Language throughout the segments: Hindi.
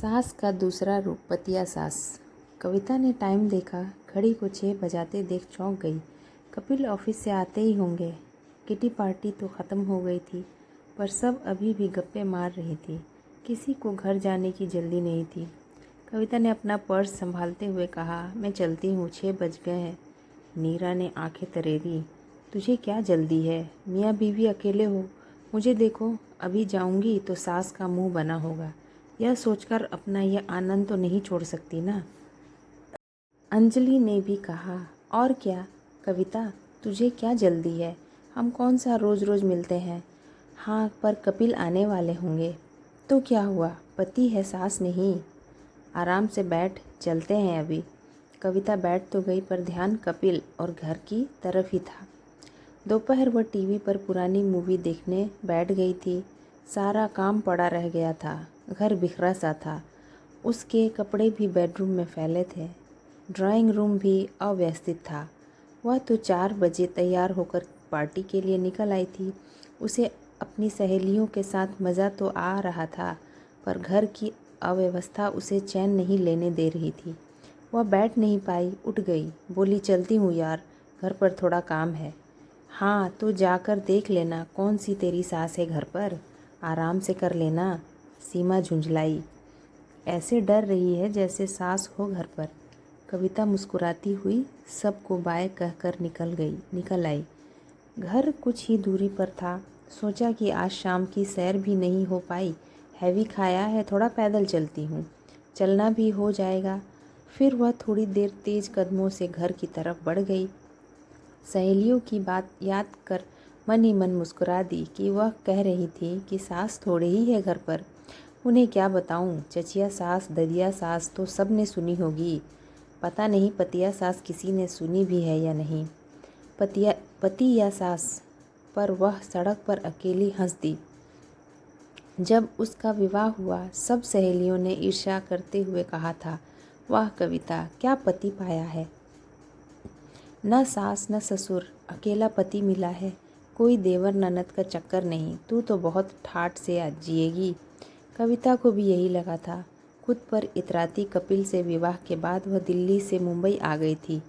सास का दूसरा रूप पतिया सास। कविता ने टाइम देखा, घड़ी को 6 बजाते देख चौंक गई। कपिल ऑफिस से आते ही होंगे। किटी पार्टी तो ख़त्म हो गई थी, पर सब अभी भी गप्पे मार रही थी। किसी को घर जाने की जल्दी नहीं थी। कविता ने अपना पर्स संभालते हुए कहा, मैं चलती हूँ, 6 बज गए हैं। नीरा ने आंखें तरेरी, तुझे क्या जल्दी है? मियाँ बीवी अकेले हो, मुझे देखो, अभी जाऊँगी तो सास का मुंह बना होगा। यह सोचकर अपना यह आनंद तो नहीं छोड़ सकती ना। अंजलि ने भी कहा, और क्या कविता, तुझे क्या जल्दी है? हम कौन सा रोज़ रोज़ मिलते हैं। हाँ, पर कपिल आने वाले होंगे तो क्या हुआ, पति है, सास नहीं। आराम से बैठ, चलते हैं अभी। कविता बैठ तो गई, पर ध्यान कपिल और घर की तरफ ही था। दोपहर वह टीवी पर पुरानी मूवी देखने बैठ गई थी। सारा काम पड़ा रह गया था। घर बिखरा सा था। उसके कपड़े भी बेडरूम में फैले थे। ड्राइंग रूम भी अव्यवस्थित था। वह तो 4 बजे तैयार होकर पार्टी के लिए निकल आई थी। उसे अपनी सहेलियों के साथ मज़ा तो आ रहा था, पर घर की अव्यवस्था उसे चैन नहीं लेने दे रही थी। वह बैठ नहीं पाई, उठ गई, बोली, चलती हूँ यार, घर पर थोड़ा काम है। हाँ, तो जाकर देख लेना कौन सी तेरी सास है घर पर, आराम से कर लेना। सीमा झुंझलाई, ऐसे डर रही है जैसे सास हो घर पर। कविता मुस्कुराती हुई सबको बाय कहकर निकल आई। घर कुछ ही दूरी पर था। सोचा कि आज शाम की सैर भी नहीं हो पाई, हैवी खाया है, थोड़ा पैदल चलती हूँ, चलना भी हो जाएगा। फिर वह थोड़ी देर तेज कदमों से घर की तरफ बढ़ गई। सहेलियों की बात याद कर मन ही मन मुस्कुरा दी कि वह कह रही थी कि सास थोड़े ही है घर पर। उन्हें क्या बताऊं, चचिया सास, ददिया सास तो सब ने सुनी होगी। पता नहीं पतिया सास किसी ने सुनी भी है या नहीं। पति या सास, पर वह सड़क पर अकेली हंस दी। जब उसका विवाह हुआ, सब सहेलियों ने ईर्ष्या करते हुए कहा था, वाह कविता, क्या पति पाया है। न सास न ससुर, अकेला पति मिला है। कोई देवर ननद का चक्कर नहीं। तू तो बहुत ठाठ से आज जिएगी। कविता को भी यही लगा था। खुद पर इतराती कपिल से विवाह के बाद वह दिल्ली से मुंबई आ गई थी।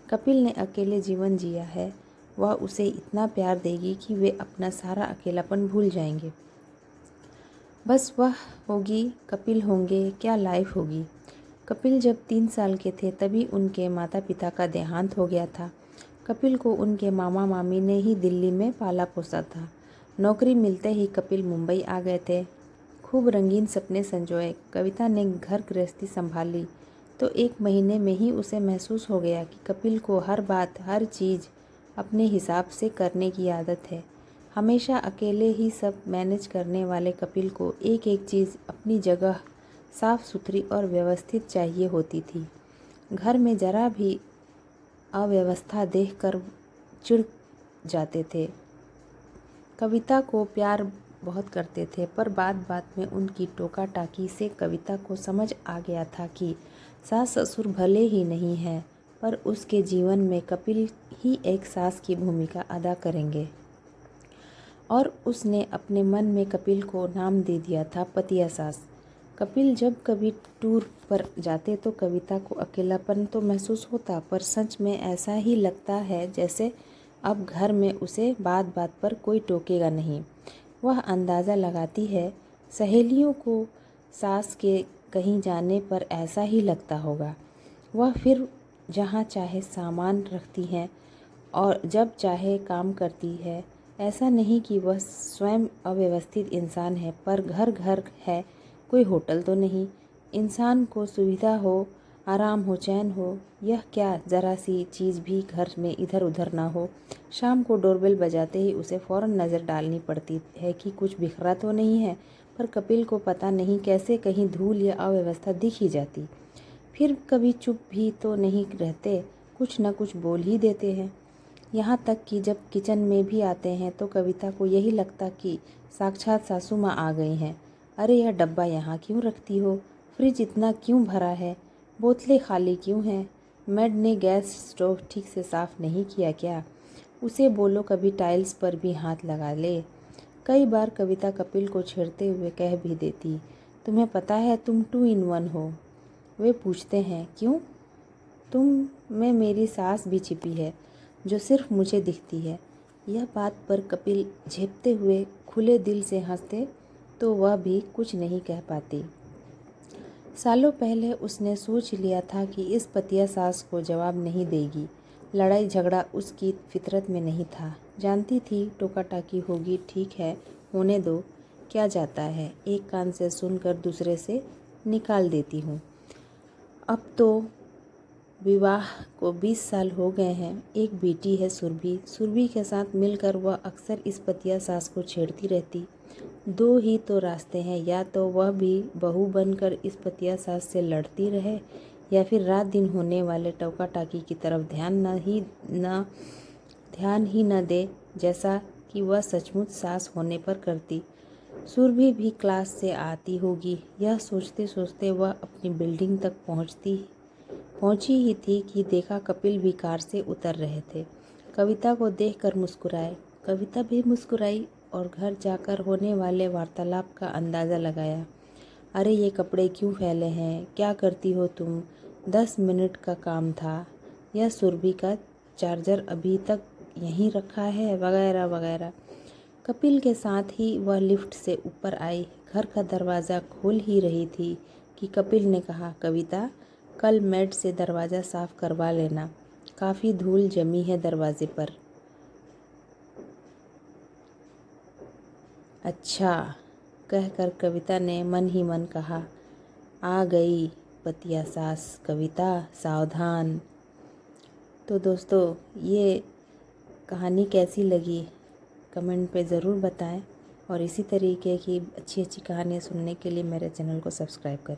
कपिल ने अकेले जीवन जिया है। वह उसे इतना प्यार देगी कि वे अपना सारा अकेलापन भूल जाएंगे। बस वह होगी, कपिल होंगे, क्या लाइफ होगी। कपिल जब 3 साल के थे तभी उनके माता पिता का देहांत हो गया था। कपिल को उनके मामा मामी ने ही दिल्ली में पाला पोसा था। नौकरी मिलते ही कपिल मुंबई आ गए थे। खूब रंगीन सपने संजोए कविता ने घर गृहस्थी संभाली तो 1 महीने में ही उसे महसूस हो गया कि कपिल को हर बात, हर चीज़ अपने हिसाब से करने की आदत है। हमेशा अकेले ही सब मैनेज करने वाले कपिल को एक एक चीज़ अपनी जगह साफ सुथरी और व्यवस्थित चाहिए होती थी। घर में जरा भी अव्यवस्था देखकर चिढ़ जाते थे। कविता को प्यार बहुत करते थे, पर बात बात में उनकी टोका टाकी से कविता को समझ आ गया था कि सास ससुर भले ही नहीं हैं, पर उसके जीवन में कपिल ही एक सास की भूमिका अदा करेंगे। और उसने अपने मन में कपिल को नाम दे दिया था पतिया सास। कपिल जब कभी टूर पर जाते तो कविता को अकेलापन तो महसूस होता, पर सच में ऐसा ही लगता है जैसे अब घर में उसे बात बात पर कोई टोकेगा नहीं। वह अंदाज़ा लगाती है सहेलियों को सास के कहीं जाने पर ऐसा ही लगता होगा। वह फिर जहाँ चाहे सामान रखती हैं और जब चाहे काम करती है। ऐसा नहीं कि वह स्वयं अव्यवस्थित इंसान है, पर घर घर है, कोई होटल तो नहीं। इंसान को सुविधा हो, आराम हो, चैन हो, यह क्या ज़रा सी चीज़ भी घर में इधर उधर ना हो। शाम को डोरबेल बजाते ही उसे फ़ौरन नज़र डालनी पड़ती है कि कुछ बिखरा तो नहीं है, पर कपिल को पता नहीं कैसे कहीं धूल या अव्यवस्था दिख ही जाती। फिर कभी चुप भी तो नहीं रहते, कुछ न कुछ बोल ही देते हैं। यहाँ तक कि जब किचन में भी आते हैं तो कविता को यही लगता कि साक्षात सासू माँ आ गई हैं। अरे यह डब्बा यहाँ क्यों रखती हो? फ्रिज इतना क्यों भरा है? बोतलें खाली क्यों हैं? मेड ने गैस स्टोव ठीक से साफ़ नहीं किया क्या? उसे बोलो कभी टाइल्स पर भी हाथ लगा ले। कई बार कविता कपिल को छेड़ते हुए कह भी देती, तुम्हें पता है तुम 2 in 1 हो। वे पूछते हैं क्यों? तुम में मेरी सास भी छिपी है जो सिर्फ मुझे दिखती है। यह बात पर कपिल झेपते हुए खुले दिल से हंसते तो वह भी कुछ नहीं कह पाती। सालों पहले उसने सोच लिया था कि इस पतिया सास को जवाब नहीं देगी। लड़ाई झगड़ा उसकी फितरत में नहीं था। जानती थी टोका टाकी होगी, ठीक है होने दो, क्या जाता है, एक कान से सुनकर दूसरे से निकाल देती हूँ। अब तो विवाह को 20 साल हो गए हैं। एक बेटी है सुरभि। सुरभि के साथ मिलकर वह अक्सर इस पतिया सास को छेड़ती रहती। 2 ही तो रास्ते हैं, या तो वह भी बहू बनकर इस पतिया सास से लड़ती रहे या फिर रात दिन होने वाले टोका टाकी की तरफ ध्यान ही न दे, जैसा कि वह सचमुच सास होने पर करती। सुरभि भी क्लास से आती होगी। यह सोचते सोचते वह अपनी बिल्डिंग तक पहुंची ही थी कि देखा कपिल भी कार से उतर रहे थे। कविता को देखकर मुस्कुराए। कविता भी मुस्कुराई और घर जाकर होने वाले वार्तालाप का अंदाज़ा लगाया। अरे ये कपड़े क्यों फैले हैं, क्या करती हो तुम, 10 मिनट का काम था, यह सुरभि का चार्जर अभी तक यहीं रखा है, वगैरह वगैरह। कपिल के साथ ही वह लिफ्ट से ऊपर आई। घर का दरवाज़ा खोल ही रही थी कि कपिल ने कहा, कविता कल मेड से दरवाज़ा साफ करवा लेना, काफ़ी धूल जमी है दरवाजे पर। अच्छा, कहकर कविता ने मन ही मन कहा, आ गई पतिया सास कविता, सावधान। तो दोस्तों, ये कहानी कैसी लगी कमेंट पे ज़रूर बताएं और इसी तरीके की अच्छी अच्छी कहानियाँ सुनने के लिए मेरे चैनल को सब्सक्राइब करें।